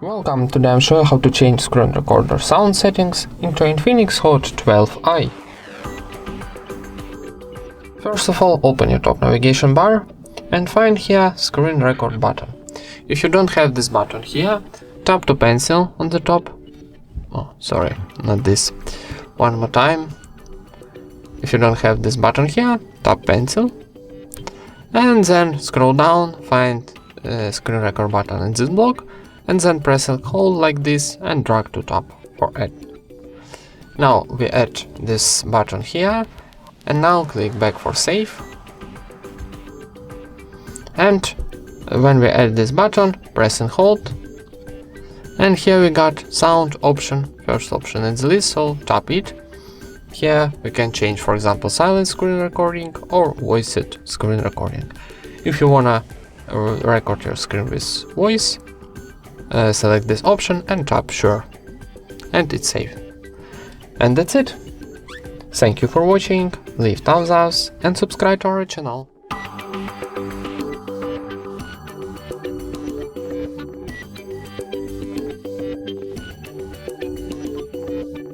Welcome, today I'm showing how to change screen recorder sound settings into Infinix Hot 12i. First of all, open your top navigation bar and find here screen record button. If you don't have this button here, tap to pencil on the top. Oh, sorry, not this. One more time. If you don't have this button here, tap pencil. And then scroll down, find screen record button in this block. And then press and hold like this and drag to top for add. Now we add this button here and now click back for save. And when we add this button, press and hold. And here we got sound option, first option in the list, so tap it. Here we can change, for example, silent screen recording or voiced screen recording. If you wanna record your screen with voice, select this option and tap sure, and it's saved. And that's it. Thank you for watching, leave thumbs up and subscribe to our channel.